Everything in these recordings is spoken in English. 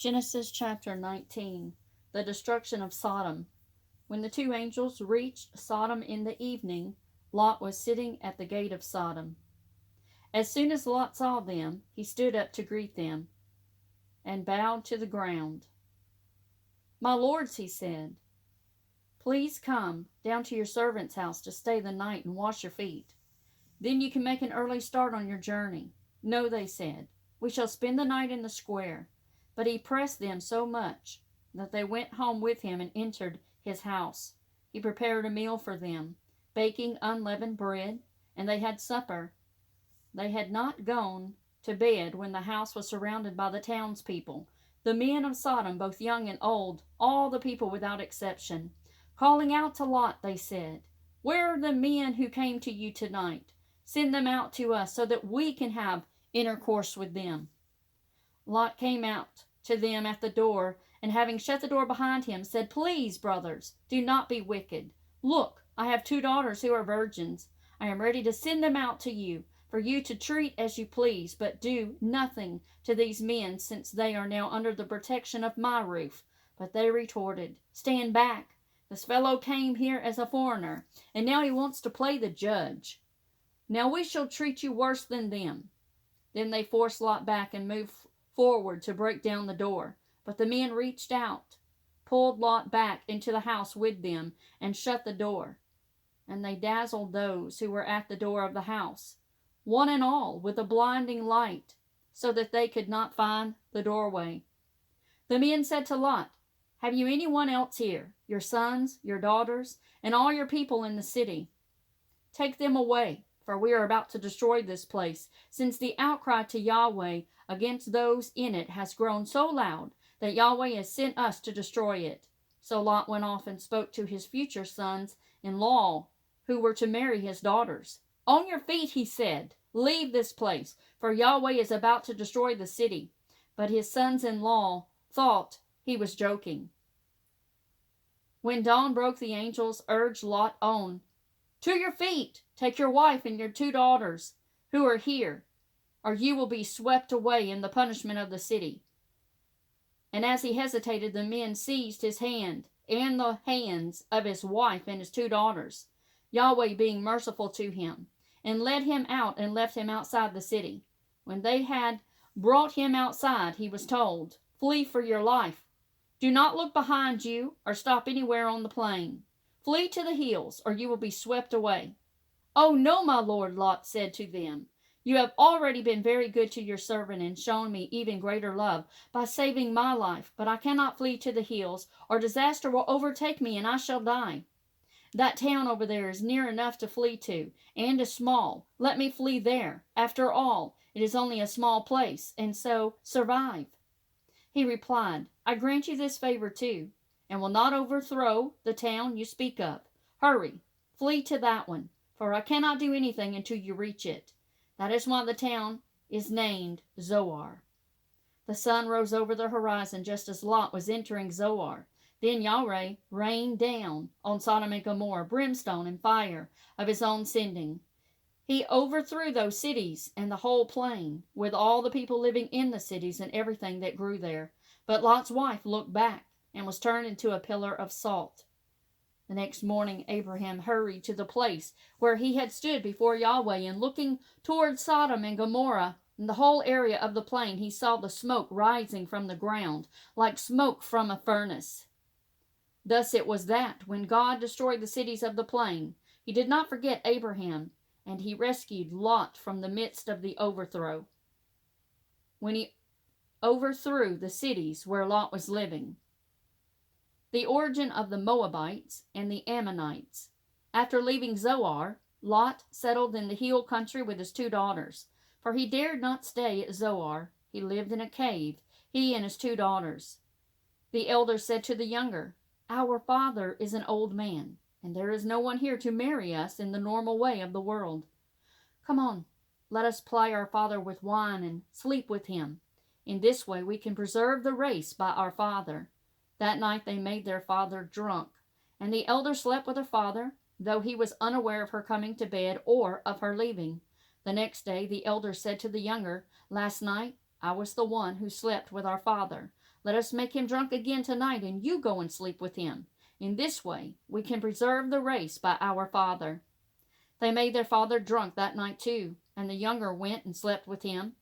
Genesis chapter 19. The destruction of Sodom. When the two angels reached Sodom in the evening, Lot was sitting at the gate of Sodom. As soon as Lot saw them, he stood up to greet them and bowed to the ground. "My lords," he said, "please come down to your servant's house to stay the night and wash your feet. Then you can make an early start on your journey." "No," they said, "we shall spend the night in the square." But he pressed them so much that they went home with him and entered his house. He prepared a meal for them, baking unleavened bread, and they had supper. They had not gone to bed when the house was surrounded by the townspeople, the men of Sodom, both young and old, all the people without exception. Calling out to Lot, they said, "Where are the men who came to you tonight? Send them out to us so that we can have intercourse with them." Lot came out to them at the door, and having shut the door behind him, said, "Please, brothers, do not be wicked. Look, I have 2 daughters who are virgins. I am ready to send them out to you, for you to treat as you please, but do nothing to these men, since they are now under the protection of my roof." But they retorted, "Stand back. This fellow came here as a foreigner, and now he wants to play the judge. Now we shall treat you worse than them." Then they forced Lot back and moved forward to break down the door. But the men reached out, pulled Lot back into the house with them, and shut the door. And they dazzled those who were at the door of the house, one and all, with a blinding light, so that they could not find the doorway. The men said to Lot, "Have you anyone else here, your sons, your daughters, and all your people in the city? Take them away, for we are about to destroy this place, since the outcry to Yahweh against those in it has grown so loud that Yahweh has sent us to destroy it." So Lot went off and spoke to his future sons-in-law, who were to marry his daughters. "On your feet," he said, "leave this place, for Yahweh is about to destroy the city." But his sons-in-law thought he was joking. When dawn broke, the angels urged Lot on. "To your feet! Take your wife and your 2 daughters who are here, or you will be swept away in the punishment of the city." And as he hesitated, the men seized his hand and the hands of his wife and his 2 daughters, Yahweh being merciful to him, and led him out and left him outside the city. When they had brought him outside, he was told, "Flee for your life. Do not look behind you or stop anywhere on the plain. Flee to the hills, or you will be swept away." "Oh, no, my lord," Lot said to them. "You have already been very good to your servant and shown me even greater love by saving my life, but I cannot flee to the hills, or disaster will overtake me and I shall die. That town over there is near enough to flee to, and is small. Let me flee there. After all, it is only a small place, and so survive." He replied, "I grant you this favor too, and will not overthrow the town you speak of. Hurry, flee to that one, for I cannot do anything until you reach it." That is why the town is named Zoar. The sun rose over the horizon just as Lot was entering Zoar. Then Yahweh rained down on Sodom and Gomorrah brimstone and fire of his own sending. He overthrew those cities and the whole plain, with all the people living in the cities and everything that grew there. But Lot's wife looked back and was turned into a pillar of salt. The next morning Abraham hurried to the place where he had stood before Yahweh, and looking toward Sodom and Gomorrah and the whole area of the plain, he saw the smoke rising from the ground like smoke from a furnace. Thus it was that, when God destroyed the cities of the plain, he did not forget Abraham, and he rescued Lot from the midst of the overthrow, when he overthrew the cities where Lot was living. The origin of the Moabites and the Ammonites. After leaving Zoar, Lot settled in the hill country with his 2 daughters, for he dared not stay at Zoar. He lived in a cave, he and his 2 daughters. The elder said to the younger, "Our father is an old man, and there is no one here to marry us in the normal way of the world. Come on, let us ply our father with wine and sleep with him. In this way we can preserve the race by our father." That night they made their father drunk, and the elder slept with her father, though he was unaware of her coming to bed or of her leaving. The next day the elder said to the younger, "Last night I was the one who slept with our father. Let us make him drunk again tonight, and you go and sleep with him. In this way we can preserve the race by our father." They made their father drunk that night too, and the younger went and slept with him,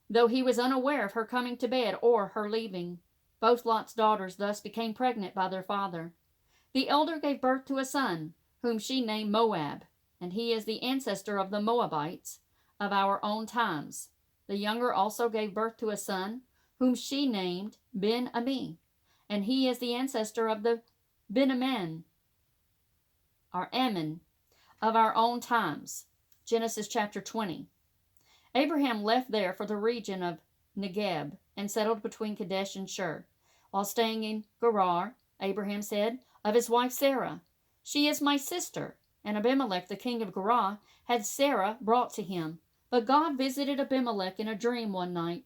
though he was unaware of her coming to bed or her leaving. Both Lot's daughters thus became pregnant by their father. The elder gave birth to a son, whom she named Moab, and he is the ancestor of the Moabites of our own times. The younger also gave birth to a son, whom she named Ben-Ami, and he is the ancestor of the Ben-Amin, or Ammon, of our own times. Genesis chapter 20. Abraham left there for the region of Negeb and settled between Kadesh and Shur. While staying in Gerar, Abraham said of his wife Sarah, "She is my sister." And Abimelech, the king of Gerar, had Sarah brought to him. But God visited Abimelech in a dream one night.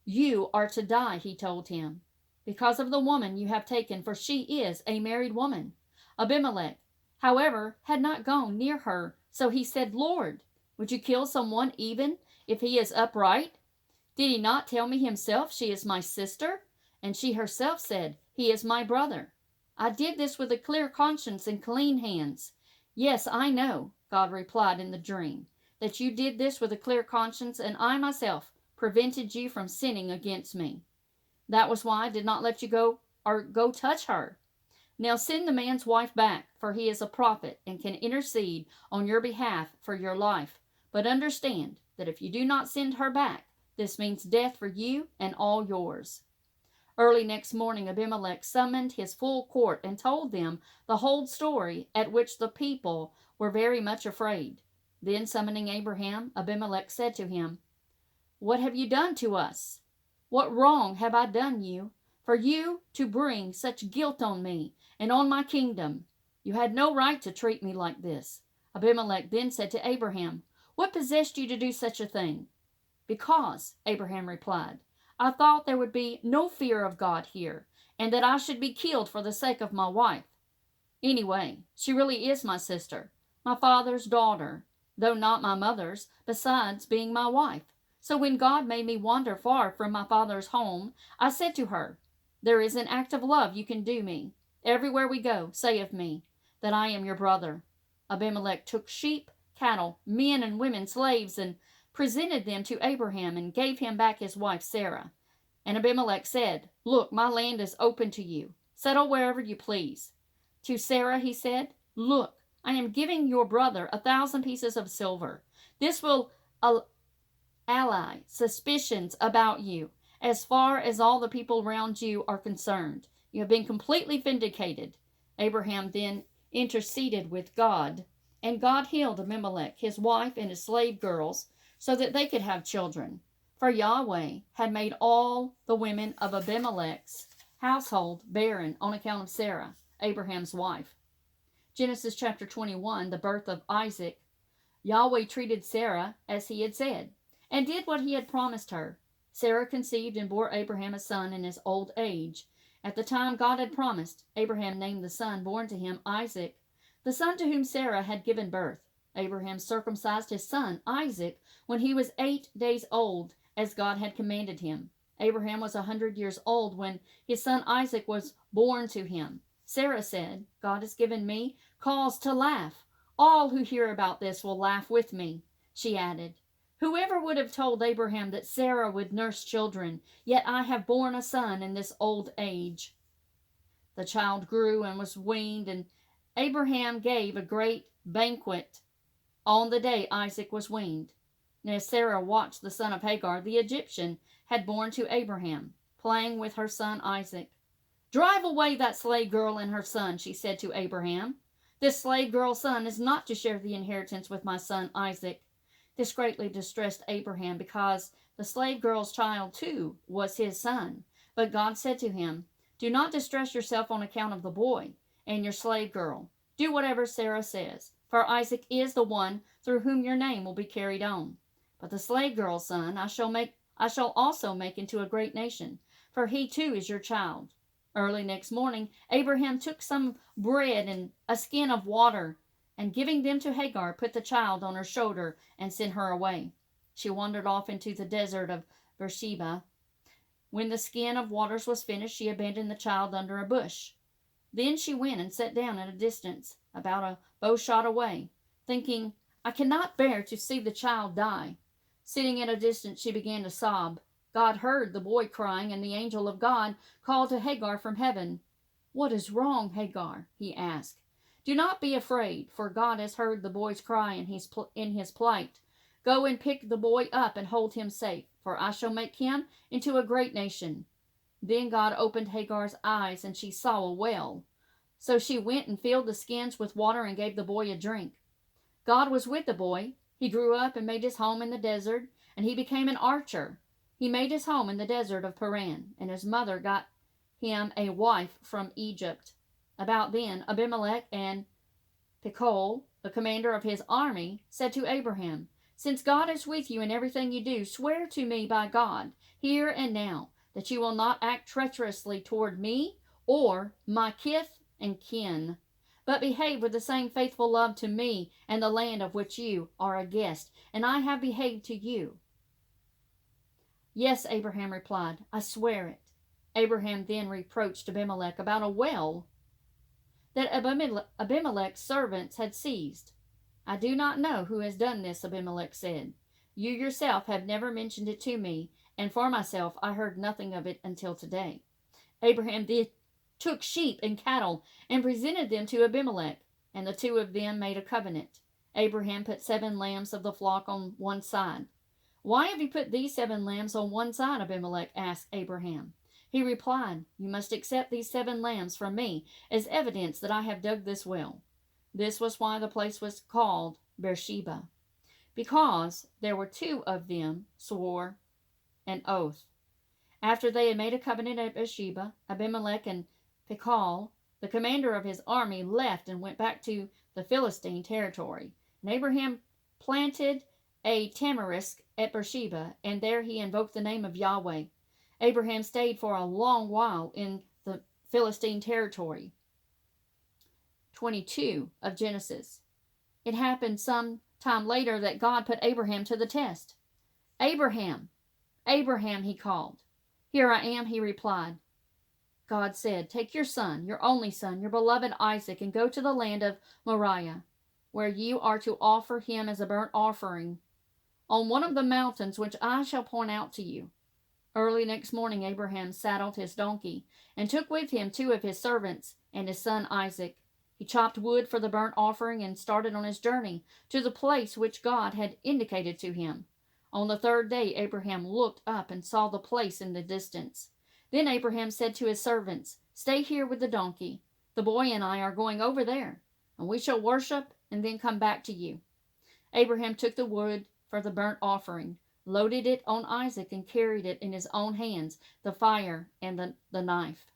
"You are to die," he told him, "because of the woman you have taken, for she is a married woman." Abimelech, however, had not gone near her, so he said, "Lord, would you kill someone even if he is upright? Did he not tell me himself, 'She is my sister'? And she herself said, 'He is my brother.' I did this with a clear conscience and clean hands." "Yes, I know," God replied in the dream, "that you did this with a clear conscience, and I myself prevented you from sinning against me. That was why I did not let you go touch her. Now send the man's wife back, for he is a prophet and can intercede on your behalf for your life. But understand that if you do not send her back, this means death for you and all yours." Early next morning, Abimelech summoned his full court and told them the whole story, at which the people were very much afraid. Then, summoning Abraham, Abimelech said to him, "What have you done to us? What wrong have I done you, for you to bring such guilt on me and on my kingdom? You had no right to treat me like this." Abimelech then said to Abraham, "What possessed you to do such a thing?" "Because," Abraham replied, "I thought there would be no fear of God here, and that I should be killed for the sake of my wife. Anyway, she really is my sister, my father's daughter, though not my mother's, besides being my wife. So when God made me wander far from my father's home, I said to her, 'There is an act of love you can do me. Everywhere we go, say of me that I am your brother.'" Abimelech took sheep, cattle, men and women, slaves, and presented them to Abraham and gave him back his wife Sarah. And Abimelech said, "Look, my land is open to you. Settle wherever you please." To Sarah he said, "Look, I am giving your brother 1,000 pieces of silver. This will allay suspicions about you as far as all the people around you are concerned. You have been completely vindicated." Abraham then interceded with God, and God healed Abimelech, his wife, and his slave girls, so that they could have children. For Yahweh had made all the women of Abimelech's household barren on account of Sarah, Abraham's wife. Genesis chapter 21, the birth of Isaac. Yahweh treated Sarah as he had said, and did what he had promised her. Sarah conceived and bore Abraham a son in his old age. At the time God had promised, Abraham named the son born to him Isaac, the son to whom Sarah had given birth. Abraham circumcised his son Isaac when he was 8 days old, as God had commanded him. Abraham was 100 years old when his son Isaac was born to him. Sarah said, "God has given me cause to laugh. All who hear about this will laugh with me." She added, "Whoever would have told Abraham that Sarah would nurse children? Yet I have borne a son in this old age." The child grew and was weaned, and Abraham gave a great banquet on the day Isaac was weaned. Now Sarah watched the son of Hagar, the Egyptian, had borne to Abraham, playing with her son Isaac. "Drive away that slave girl and her son," she said to Abraham. "This slave girl's son is not to share the inheritance with my son Isaac." This greatly distressed Abraham, because the slave girl's child too was his son. But God said to him, "Do not distress yourself on account of the boy and your slave girl. Do whatever Sarah says, for Isaac is the one through whom your name will be carried on. But the slave girl's son I shall also make into a great nation, for he too is your child." Early next morning, Abraham took some bread and a skin of water, and giving them to Hagar, put the child on her shoulder and sent her away. She wandered off into the desert of Beersheba. When the skin of waters was finished, she abandoned the child under a bush. Then she went and sat down at a distance, about a bowshot away, thinking, I cannot bear to see the child die. Sitting at a distance, she began to sob. God heard the boy crying, and the angel of God called to Hagar from heaven. What is wrong, Hagar? He asked. Do not be afraid, for God has heard the boy's cry in his plight. Go and pick the boy up and hold him safe, for I shall make him into a great nation. Then God opened Hagar's eyes, and she saw a well. So she went and filled the skins with water and gave the boy a drink. God was with the boy. He grew up and made his home in the desert, and he became an archer. He made his home in the desert of Paran, and his mother got him a wife from Egypt. About then, Abimelech and Phicol, the commander of his army, said to Abraham, Since God is with you in everything you do, swear to me by God, here and now, that you will not act treacherously toward me or my kith and kin, but behave with the same faithful love to me and the land of which you are a guest, and I have behaved to you. Yes, Abraham replied, I swear it. Abraham then reproached Abimelech about a well that Abimelech's servants had seized. I do not know who has done this, Abimelech said. You yourself have never mentioned it to me, and for myself I heard nothing of it until today. Abraham took sheep and cattle and presented them to Abimelech, and the two of them made a covenant. Abraham put 7 lambs of the flock on one side. Why have you put these 7 lambs on one side? Abimelech asked Abraham. He replied, You must accept these 7 lambs from me as evidence that I have dug this well. This was why the place was called Beersheba, because there were 2 of them swore an oath. After they had made a covenant at Beersheba, Abimelech and Phicol, the commander of his army, left and went back to the Philistine territory. And Abraham planted a tamarisk at Beersheba, and there he invoked the name of Yahweh. Abraham stayed for a long while in the Philistine territory. 22 of Genesis. It happened some time later that God put Abraham to the test. Abraham, Abraham, he called. Here I am, he replied. God said, Take your son, your only son, your beloved Isaac, and go to the land of Moriah, where you are to offer him as a burnt offering on one of the mountains which I shall point out to you. Early next morning, Abraham saddled his donkey and took with him 2 of his servants and his son Isaac. He chopped wood for the burnt offering and started on his journey to the place which God had indicated to him. On the 3rd day, Abraham looked up and saw the place in the distance. Then Abraham said to his servants, Stay here with the donkey. The boy and I are going over there, and we shall worship and then come back to you. Abraham took the wood for the burnt offering, loaded it on Isaac, and carried it in his own hands, the fire and the knife.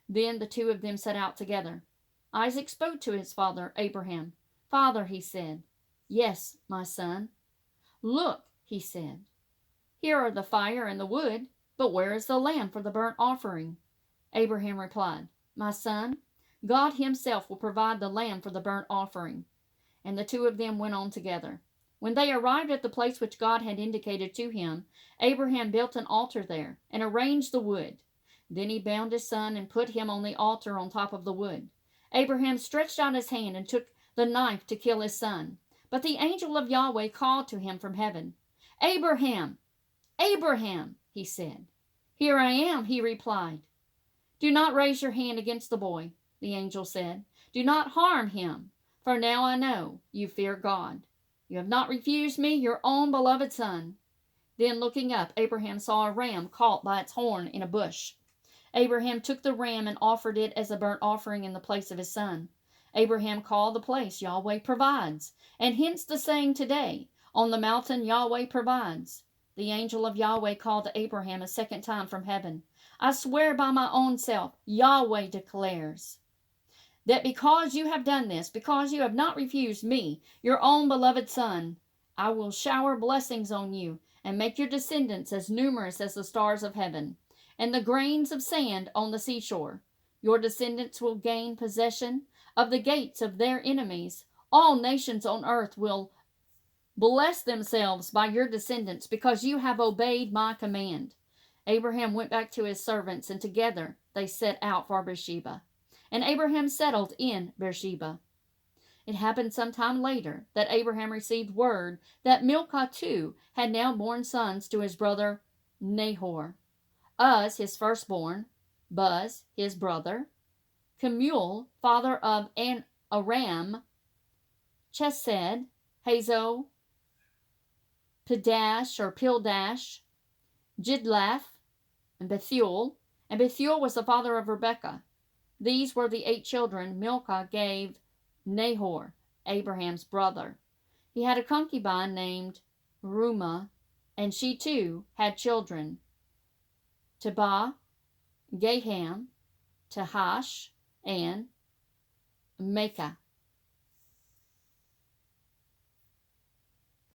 Then the 2 of them set out together. Isaac spoke to his father Abraham. Father, he said. Yes, my son. Look, he said. Here are the fire and the wood, but where is the lamb for the burnt offering? Abraham replied, My son, God himself will provide the lamb for the burnt offering. And the 2 of them went on together. When they arrived at the place which God had indicated to him, Abraham built an altar there and arranged the wood. Then he bound his son and put him on the altar on top of the wood. Abraham stretched out his hand and took the knife to kill his son. But the angel of Yahweh called to him from heaven. Abraham, Abraham, he said. Here I am, he replied. Do not raise your hand against the boy, the angel said. Do not harm him, for now I know you fear God. You have not refused me, your own beloved son. Then looking up, Abraham saw a ram caught by its horn in a bush. Abraham took the ram and offered it as a burnt offering in the place of his son. Abraham called the place Yahweh provides, and hence the saying today, on the mountain Yahweh provides. The angel of Yahweh called to Abraham a 2nd time from heaven. I swear by my own self, Yahweh declares, that because you have done this, because you have not refused me, your own beloved son, I will shower blessings on you and make your descendants as numerous as the stars of heaven and the grains of sand on the seashore. Your descendants will gain possession of the gates of their enemies. All nations on earth will bless themselves by your descendants because you have obeyed my command. Abraham went back to his servants, and together they set out for Beersheba. And Abraham settled in Beersheba. It happened some time later that Abraham received word that Milcah too had now borne sons to his brother Nahor: Uz his firstborn, Buz his brother, Kemuel father of Aram, Chesed, Hazo, Pildash, Jidlaph, and Bethuel. And Bethuel was the father of Rebekah. These were the 8 children Milcah gave Nahor, Abraham's brother. He had a concubine named Reumah, and she too had children: Tebah, Gaham, Tahash, and Maacah.